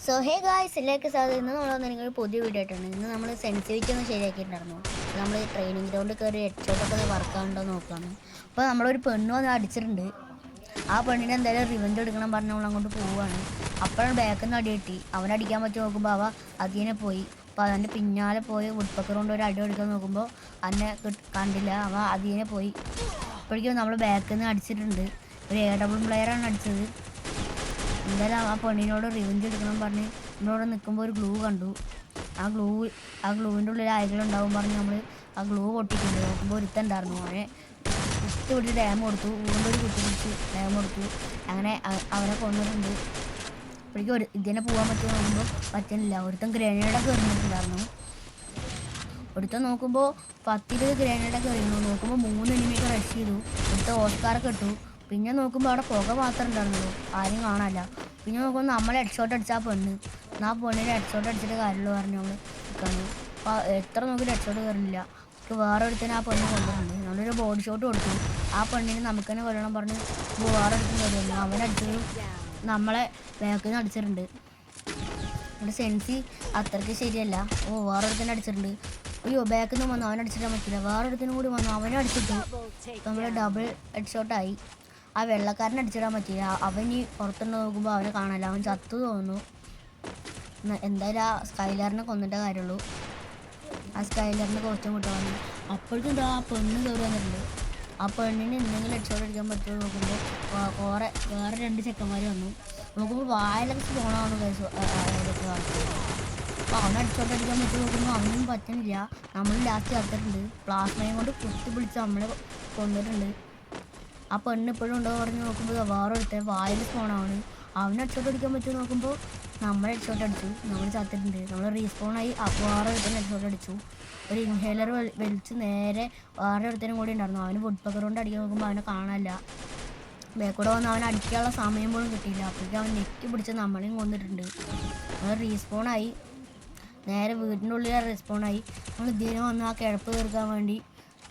So hey guys എല്ലാവർക്കും സാധ്യത ഇന്ന് നമ്മൾ വന്നിരിക്കുന്ന ഒരു പുതിയ വീഡിയോ ആയിട്ടാണ്. ഇന്ന് നമ്മൾ സെൻസിറ്റിവിറ്റി ഒന്ന് ശരിയാക്കിയിട്ടുണ്ടായിരുന്നു. നമ്മൾ ട്രെയിനിങ് ഗ്രൗണ്ടിൽ കയറി ഹെഡ്ഷോട്ടൊക്കെ വർക്കാണ്ടോ നോക്കുകയാണ്. അപ്പോൾ നമ്മളൊരു പെണ്ണ് വന്ന് അടിച്ചിട്ടുണ്ട്. ആ പെണ്ണിനെ എന്തായാലും റിവെഞ്ച് എടുക്കണം പറഞ്ഞ് നമ്മൾ അങ്ങോട്ട് പോവുകയാണ്. അപ്പോഴാണ് ബാക്കിൽ നിന്ന് അടി കിട്ടി. അവനടിക്കാൻ പറ്റി നോക്കുമ്പോൾ അവ അതിനെ പോയി. അപ്പോൾ അതിൻ്റെ പിന്നാലെ പോയി വുഡ്പക്കർ കൊണ്ട് ഒരു അടി എടുക്കാൻ നോക്കുമ്പോൾ അതിനെ കണ്ടില്ല. അവ അതിനെ പോയി. അപ്പോഴേക്കും നമ്മൾ ബാക്കിൽ നിന്ന് അടിച്ചിട്ടുണ്ട്. ഒരു AW പ്ലെയറാണ് അടിച്ചത്. എന്തായാലും ആ പെണ്ണിനോട് റിവെഞ്ച് എടുക്കണം പറഞ്ഞ് നമ്മളോട് നിൽക്കുമ്പോൾ ഒരു ഗ്ലൂ കണ്ടു. ആ ഗ്ലൂവിൻ്റെ ഉള്ളിൽ അയകളുണ്ടാവും പറഞ്ഞ് നമ്മൾ ആ ഗ്ലൂ പൊട്ടിയിട്ടുണ്ട്. നോക്കുമ്പോൾ ഒരുത്തുണ്ടായിരുന്നു. അവനെ കുത്തി പിടിച്ച് ഡാം കൊടുത്തു. വീണ്ടും ഒരു കുത്തി പിടിച്ച് ഡാം കൊടുത്തു. അങ്ങനെ അവനെ കൊന്നിട്ടുണ്ട്. അപ്പോഴേക്കും ഇതിനെ പോകാൻ പറ്റുമോ നോക്കുമ്പോൾ പറ്റുന്നില്ല. ഒരുത്തൻ ഗ്രനേഡൊക്കെ എറിഞ്ഞിട്ടുണ്ടായിരുന്നു. ഒരുത്തൻ നോക്കുമ്പോൾ 10-20 ഗ്രനേഡൊക്കെ എറിയുന്നു. നോക്കുമ്പോൾ 3 എനിമിയൊക്കെ റഷ് ചെയ്തു. ഒരുത്തൻ ഓസ്കാറൊക്കെ ഇട്ടു. പിന്നെ നോക്കുമ്പോൾ അവിടെ പുക മാത്രമേ ഉണ്ടായിരുന്നുള്ളൂ, ആരും കാണാനില്ല. പിന്നെ നോക്കുമ്പോൾ നമ്മൾ ഹെഡ്ഷോട്ട് അടിച്ചാൽ പെണ്ണ്. എന്നാൽ പെണ്ണിന് ഹെഡ്ഷോട്ട് അടിച്ചിട്ട് കാര്യമുള്ളൂ പറഞ്ഞു നമ്മൾ നിൽക്കണം. അപ്പോൾ എത്ര നോക്കി ഹെഡ്ഷോട്ട് കയറുന്നില്ല. വേറെ ഒരുത്തന്നെ ആ പെണ്ണ് കൊണ്ടിട്ടുണ്ട്. നമ്മളൊരു ബോഡി ഷോട്ട് കൊടുത്തു. ആ പെണ്ണിന് നമുക്ക് തന്നെ കൊല്ലണം പറഞ്ഞ് വേറെ ഒരുത്തിന് കയറുന്നു. അവനടിച്ചതും നമ്മളെ ബാക്കിൽ നിന്ന് അടിച്ചിട്ടുണ്ട്. നമ്മുടെ സെൻസി അത്രയ്ക്ക് ശരിയല്ല. വേറെ ഒരുത്തന്നെ അടിച്ചിട്ടുണ്ട്. അയ്യോ, ബാക്കിൽ നിന്ന് വന്നു. അവനടിച്ചിട്ടാൻ പറ്റില്ല. വേറെ ഒരുത്തിനും കൂടി വന്നു. അവനെ അടിച്ചിട്ടു. നമ്മൾ ഡബിൾ ഹെഡ്ഷോട്ടായി. ആ വെള്ളക്കാരനെ അടിച്ചിടാൻ പറ്റില്ല. അവന് പുറത്തുണ്ട് നോക്കുമ്പോൾ അവനെ കാണാനില്ല. അവൻ ചത്തു തോന്നുന്നു. എന്തായാലും ആ സ്കൈലറിനെ കൊന്നിട്ടേ കാര്യമുള്ളൂ. ആ സ്കൈലറിൻ്റെ കോസ്റ്റ്യൂം കിട്ടാൻ വന്നു. അപ്പോഴേക്കും എന്താ ആ പെണ്ണ് കയറി വന്നിട്ടുണ്ട്. ആ പെണ്ണിന് എന്തെങ്കിലും ഹെഡ്ഷോട്ട് അടിക്കാൻ പറ്റുമോ നോക്കുമ്പോൾ വേറെ 2 ചെക്കന്മാർ വന്നു. നോക്കുമ്പോൾ വായിലൊക്കെ പോകണമെന്ന് അപ്പോൾ അവനെ ഹെഡ്ഷോട്ട് അടിക്കാൻ പറ്റുമോ നോക്കുമ്പോൾ അവനും പറ്റുന്നില്ല. നമ്മൾ ലാസ്റ്റ് ചത്തിട്ടുണ്ട്. പ്ലാസ്മയും കൊണ്ട് കുത്തി പിടിച്ച് നമ്മളെ കൊന്നിട്ടുണ്ട്. ആ പെണ്ണ് ഇപ്പോഴും ഉണ്ടോ പറഞ്ഞ് നോക്കുമ്പോൾ വേറെ ഒരുത്തൻ വായിൽ സ്പോണാണ്. അവന് ഹെഡ്ഷോട്ട് അടിക്കാൻ പറ്റുമോ നോക്കുമ്പോൾ നമ്മൾ ഹെഡ്ഷോട്ട് അടിച്ചു. നമ്മൾ ചത്തിട്ടുണ്ട്. നമ്മൾ റീസ്പോണായി. വേറെ ഒരുത്തൻ ഹെഡ്ഷോട്ട് അടിച്ചു. ഒരു ഇൻഹേലർ വലിച്ച് നേരെ വേറെ ഒരുത്തനും കൂടി ഉണ്ടായിരുന്നു. അവന് വുഡ്പക്കർ കൊണ്ട് അടിക്കാൻ നോക്കുമ്പോൾ അവനെ കാണാനില്ല. ബാക്കൂടെ വന്ന് അവൻ അടിക്കാനുള്ള സമയം പോലും കിട്ടിയില്ല. അപ്പോഴേക്കും അവൻ നെക്കി പിടിച്ച് നമ്മളെയും കൊന്നിട്ടുണ്ട്. നമ്മൾ റീസ്പോണായി. നേരെ വീടിൻ്റെ ഉള്ളിൽ റീസ്പോണായി. നമ്മൾ ഇതിനെ വന്ന് ആ കിഴപ്പ് തീർക്കാൻ വേണ്ടി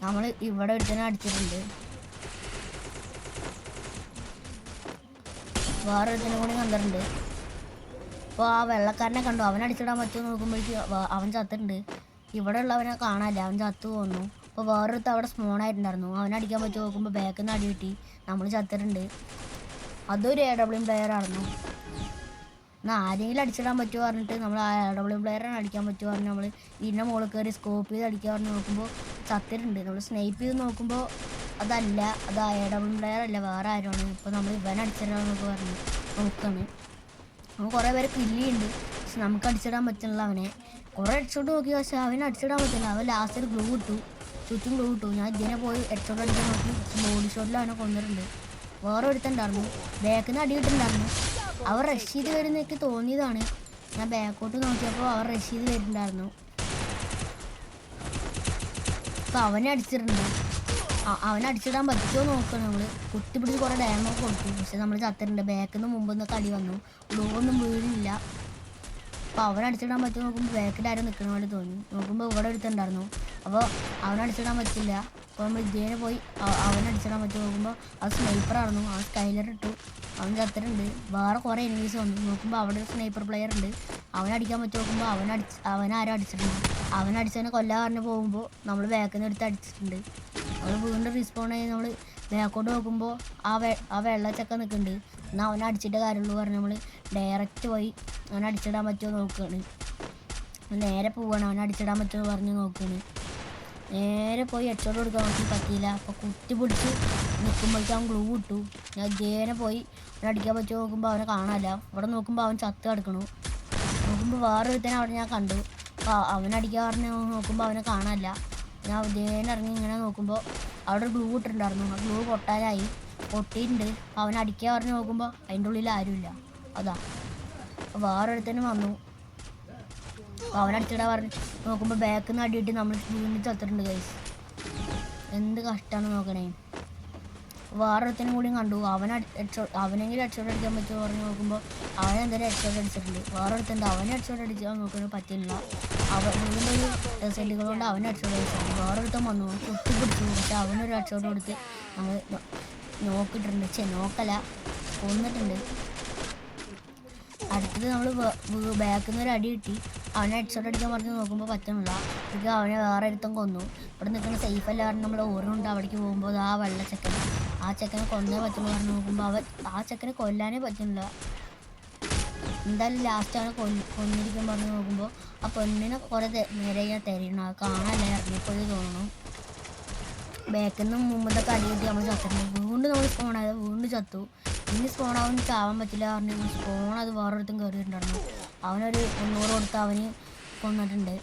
നമ്മൾ ഇവിടെ ഒരുത്തനെ അടിച്ചിട്ടുണ്ട്. വേറെ ഒരുത്തിനെ കൂടി കണ്ടിട്ടുണ്ട്. അപ്പോൾ ആ വെള്ളക്കാരനെ കണ്ടു. അവനടിച്ചിടാൻ പറ്റുമോ നോക്കുമ്പോഴേക്കും അവൻ ചത്തിട്ടുണ്ട്. ഇവിടെ ഉള്ളവനെ കാണാനില്ല. അവൻ ചത്തു പോകുന്നു. അപ്പോൾ വേറൊരുത്ത് അവിടെ സ്മോണായിട്ടുണ്ടായിരുന്നു. അവനടിക്കാൻ പറ്റുമോ നോക്കുമ്പോൾ ബാക്കിൽ നിന്ന് അടി കിട്ടി. നമ്മൾ ചത്തിട്ടുണ്ട്. അതൊരു AW പ്ലെയറായിരുന്നു. എന്നാൽ ആരെങ്കിലും അടിച്ചിടാൻ പറ്റുമോ പറഞ്ഞിട്ട് നമ്മൾ ആ AW പ്ലെയറിനെ അടിക്കാൻ പറ്റുമോ പറഞ്ഞ് നമ്മൾ ഇതിൻ്റെ മുകളിൽ കയറി സ്കോപ്പ് ചെയ്ത് അടിക്കാൻ പറഞ്ഞ് നോക്കുമ്പോൾ ചത്തിട്ടുണ്ട്. നമ്മൾ സ്നൈപ്പ് ചെയ്ത് നോക്കുമ്പോൾ അതല്ല, അത് AW പ്ലെയർ അല്ല, വേറെ ആരുമാണ്. ഇപ്പോൾ നമ്മൾ ഇവൻ അടിച്ചിടാന്നൊക്കെ പറഞ്ഞ് നോക്കുകയാണ്. നമ്മൾ കുറേ പേര് കില്ലിയുണ്ട്. പക്ഷെ നമുക്ക് അടിച്ചിടാൻ പറ്റുന്നില്ല അവനെ. കുറേ ഹെഡ്ഷോട്ട് നോക്കി. പക്ഷേ അവനെ അടിച്ചിടാൻ പറ്റില്ല. അവൻ ലാസ്റ്റ് ഒരു ഗ്ലൂ ഇട്ടു. ചുറ്റും ഗ്ലൂ ഇട്ടു. ഞാൻ ഇതിനെ പോയി ഹെഡ്ഷോട്ട് അടിക്കാൻ നോക്കി. ബോഡി ഷോട്ടിൽ അവനെ കൊന്നിട്ടുണ്ട്. വേറെ ഒരുത്തുണ്ടായിരുന്നു. ബാക്കിൽ നിന്ന് അടി കിട്ടുന്നുണ്ടായിരുന്നു. അവർ റഷ് ചെയ്ത് വരുന്നതൊക്കെ തോന്നിയതാണ്. ഞാൻ ബാക്കോട്ട് നോക്കിയപ്പോൾ അവർ റഷ് ചെയ്ത് വരുന്നുണ്ടായിരുന്നു. അപ്പോൾ അവനെ അടിച്ചിട്ടുണ്ട്. അവനടിച്ചിടാൻ പറ്റുമോ നോക്കണം. നമ്മൾ കുത്തിപ്പിടിച്ച് കുറേ ഡാമൊക്കെ കൊടുത്തു. പക്ഷെ നമ്മൾ ചത്തിട്ടുണ്ട്. ബാക്കിൽ നിന്ന് മുമ്പ് നിന്നൊക്കെ അടി വന്നു. ഗ്ലൂ ഒന്നും വീഴില്ല. അപ്പോൾ അവനടിച്ചിടാൻ പറ്റുമോ നോക്കുമ്പോൾ ബാക്കിൽ ആരും നിൽക്കുന്ന പോലെ തോന്നി. നോക്കുമ്പോൾ ഇവിടെ ഒരുത്തുണ്ടായിരുന്നു. അപ്പോൾ അവനടിച്ചിടാൻ പറ്റില്ല. അപ്പോൾ നമ്മൾ ഇതിനെ പോയി അവനടിച്ചിടാൻ പറ്റുമോ നോക്കുമ്പോൾ അത് സ്നൈപ്പറായിരുന്നു. ആ സ്കൈലർ ഇട്ടു. അവൻ ചത്തിട്ടുണ്ട്. വേറെ കുറേ എനിമീസ് വന്നു. നോക്കുമ്പോൾ അവിടെ ഒരു സ്നൈപ്പർ പ്ലെയർ ഉണ്ട്. അവനടിക്കാൻ പറ്റുമോ നോക്കുമ്പോൾ അവനാരും അടിച്ചിട്ടുണ്ട്. അവനടിച്ചവനെ കൊല്ലാൻ പറഞ്ഞ് പോകുമ്പോൾ നമ്മൾ ബാക്കിൽ നിന്ന് എടുത്ത് അടിച്ചിട്ടുണ്ട്. നമ്മൾ വീണ്ടും റീസ്പോൺ ചെയ്ത് നമ്മൾ ബാക്കോട്ട് നോക്കുമ്പോൾ ആ വെള്ളച്ചക്ക നിൽക്കുന്നുണ്ട്. എന്നാൽ അവനെ അടിച്ചിട്ട് കാര്യമുള്ളൂ പറഞ്ഞ് നമ്മൾ ഡയറക്റ്റ് പോയി അവനെ അടിച്ചിടാൻ പറ്റുമോ നോക്കുകയാണ്. നേരെ പോവുകയാണ്. അവനെ അടിച്ചിടാൻ പറ്റുമോ പറഞ്ഞ് നോക്കുകയാണ്. നേരെ പോയി ഹെഡ്ഷോട്ട് കൊടുക്കാൻ നോക്കി പറ്റിയില്ല. അപ്പോൾ കുത്തി പിടിച്ച് നിൽക്കുമ്പോഴേക്കും അവൻ ഗ്ലൂ ഇട്ടു. ഞാൻ ഇതേനെ പോയി അവനെ അടിക്കാൻ പറ്റുമോ നോക്കുമ്പോൾ അവനെ കാണാനില്ല. ഇവിടെ നോക്കുമ്പോൾ അവൻ ചത്ത് കിടക്കണു. നോക്കുമ്പോൾ വേറെ ഒരുത്തനെ അവിടെ ഞാൻ കണ്ടു. അപ്പോൾ അവനടിക്കാൻ പറഞ്ഞ് നോക്കുമ്പോൾ അവനെ കാണാനില്ല. ഞാൻ ഇതേനെ ഇറങ്ങി ഇങ്ങനെ നോക്കുമ്പോൾ അവിടെ ഒരു ഗ്ലൂ ഇട്ടിട്ടുണ്ടായിരുന്നു. ആ ഗ്ലൂ പൊട്ടിയിട്ടുണ്ട്. അവനടിക്കാൻ പറഞ്ഞ് നോക്കുമ്പോൾ അതിൻ്റെ ഉള്ളിൽ ആരുമില്ല. അതാ അപ്പോൾ വേറൊരുത്തനും വന്നു. അപ്പോൾ അവനടിച്ചിടാൻ പറഞ്ഞ് നോക്കുമ്പോൾ ബാക്കിൽ നിന്ന് അടിയിട്ട് നമ്മൾ വീണ്ടും ചത്തിട്ടുണ്ട്. ഗൈസ്, എന്ത് കഷ്ടമാണ് നോക്കണേ. വേറൊരുത്തനും കൂടി കണ്ടു. അവനെങ്കിലും ഹെഡ്ഷോട്ട് അടിക്കാൻ പറ്റുമോ പറഞ്ഞ് നോക്കുമ്പോൾ അവനെന്തായാലും ഹെഡ്ഷോട്ട് അടിച്ചിട്ടുണ്ട്. വേറൊരുത്തണ്ട്. അവനെ ഹെഡ്ഷോട്ട് അടിച്ചാൽ നോക്കുന്നത് പറ്റില്ല. വീണ്ടും ഒരു റിസൾട്ടുകൾ കൊണ്ട് അവനെ ഹെഡ്ഷോട്ട് അടിച്ചിട്ടുണ്ട്. വേറൊരുത്തൻ വന്നു കുത്തി പിടിച്ചു. പക്ഷെ അവനൊരു ഹെഡ്ഷോട്ട് കൊടുത്ത് നമ്മൾ നോക്കിയിട്ടുണ്ട്. നോക്കല കൊന്നിട്ടുണ്ട്. അടുത്തത് നമ്മൾ ബാക്കിൽ നിന്ന് ഒരു അടി കിട്ടി. അവനെ ഹെഡ്ഷോട്ട് അടിക്കാൻ പറഞ്ഞ് നോക്കുമ്പോൾ പറ്റുന്നില്ല. ഇത് അവനെ വേറെ ഒരുത്തം കൊന്നു. ഇവിടെ നിൽക്കുന്ന സേഫ് അല്ല കാരണം നമ്മൾ ഓരോണ്ട് അവിടേക്ക് പോകുമ്പോൾ ആ വെള്ളച്ചക്കൻ, ആ ചെക്കനെ കൊന്നേ പറ്റുള്ളൂ പറഞ്ഞ് നോക്കുമ്പോൾ ആ ചെക്കനെ കൊല്ലാനേ പറ്റുന്നില്ല. എന്തായാലും ലാസ്റ്റ് അവനെ കൊന്നിരിക്കാൻ പറഞ്ഞ് നോക്കുമ്പോൾ ആ പെണ്ണിനെ കുറേ നേരെ ഞാൻ തരണം. അത് കാണാനല്ലേ ഇറങ്ങിയപ്പോഴേ തോന്നുന്നു. ബാക്കിൽ നിന്നും മുമ്പത്തൊക്കെ അടി കിട്ടി നമ്മൾ ചത്തിട്ടുണ്ട്. വീണ്ടും നമ്മൾ സ്പോണായത്, വീണ്ടും ചത്തു. ഇനി സ്പോണാവാൻ ചാവാൻ പറ്റില്ല പറഞ്ഞു സ്പോൺ അത് വേറൊരുത്തും കയറിയിട്ടുണ്ടായിരുന്നു. അവനൊരു 300 കൊടുത്ത് അവന് കൊന്നിട്ടുണ്ട്.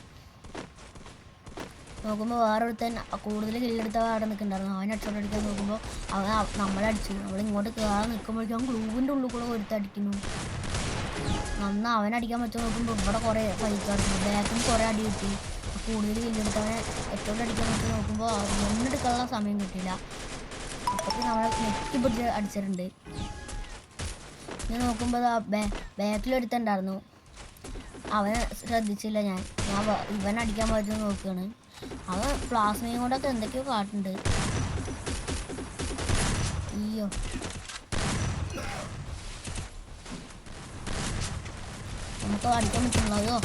നോക്കുമ്പോൾ വേറൊരുത്തൻ കൂടുതൽ കില്ലെടുത്ത അവിടെ നിൽക്കുന്നുണ്ടായിരുന്നു. അവൻ ഹെഡ്ഷോട്ട് അടിക്കാൻ നോക്കുമ്പോൾ അവൻ നമ്മളടിച്ചു. നമ്മൾ ഇങ്ങോട്ട് കയറാൻ നിൽക്കുമ്പോഴേക്കും അവൻ ഗ്ലൂവിൻ്റെ ഉള്ളിൽ കൂടെ ഒരുത്തടിക്കുന്നു. നന്നാ അവനടിക്കാൻ പറ്റുമോ നോക്കുമ്പോൾ ഇവിടെ കുറേ ഫൈറ്റ് അടിച്ചു. ബാക്കിൽ നിന്ന് കുറേ അടി കിട്ടി. കൂടുതൽ കില്ലെടുത്തവനെ ഹെഡ്ഷോട്ട് അടിക്കാൻ പറ്റി നോക്കുമ്പോൾ ഒന്നെടുക്കാനുള്ള സമയം കിട്ടിയില്ല. അപ്പോഴത്തേക്ക് നമ്മളെ നെക്കി പിടിച്ച് അടിച്ചിട്ടുണ്ട്. ഞാൻ നോക്കുമ്പോൾ ബാക്കിലൊരുത്തുണ്ടായിരുന്നു. അവനെ ശ്രദ്ധിച്ചില്ല ഞാൻ ഇവൻ അടിക്കാൻ പറ്റുമോ നോക്കുകയാണ്. അവൻ പ്ലാസ്മയും കൊണ്ടൊക്കെ എന്തൊക്കെയോ കാട്ടുന്നുണ്ട്. അയ്യോ, നമുക്ക് അടിക്കാൻ പറ്റുള്ളതോ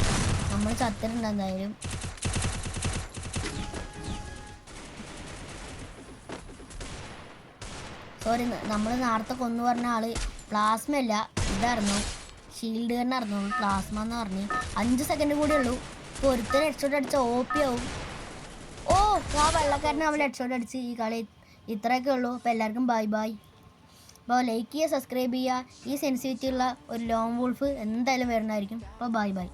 നമ്മൾ ചത്തിട്ടുണ്ട് എന്തായാലും. സോറി, നമ്മൾ നേരത്തെ കൊന്നു പറഞ്ഞ ആള് പ്ലാസ്മ അല്ല, ഇതായിരുന്നു ഷീൽഡ് ഗണ്ണായിരുന്നു. പ്ലാസ്മ എന്ന് പറഞ്ഞ് 5 സെക്കൻഡ് കൂടെ ഉള്ളൂ. ഇപ്പോൾ ഒരുത്തരം ഹെഡ്ഷോട്ട് അടിച്ച OP ആവും. ഓ, ആ വെള്ളക്കാരനെ അവൾ ഹെഡ്ഷോട്ട് അടിച്ച്. ഈ കളി ഇത്രയൊക്കെ ഉള്ളൂ. അപ്പോൾ എല്ലാവർക്കും ബൈ ബൈ. അപ്പോൾ ലൈക്ക് ചെയ്യുക, സബ്സ്ക്രൈബ് ചെയ്യുക. ഈ സെൻസിറ്റിവിറ്റി ഉള്ള ഒരു ലോങ് വോൾഫ് എന്തായാലും വരുന്നതായിരിക്കും. അപ്പോൾ ബൈ ബൈ.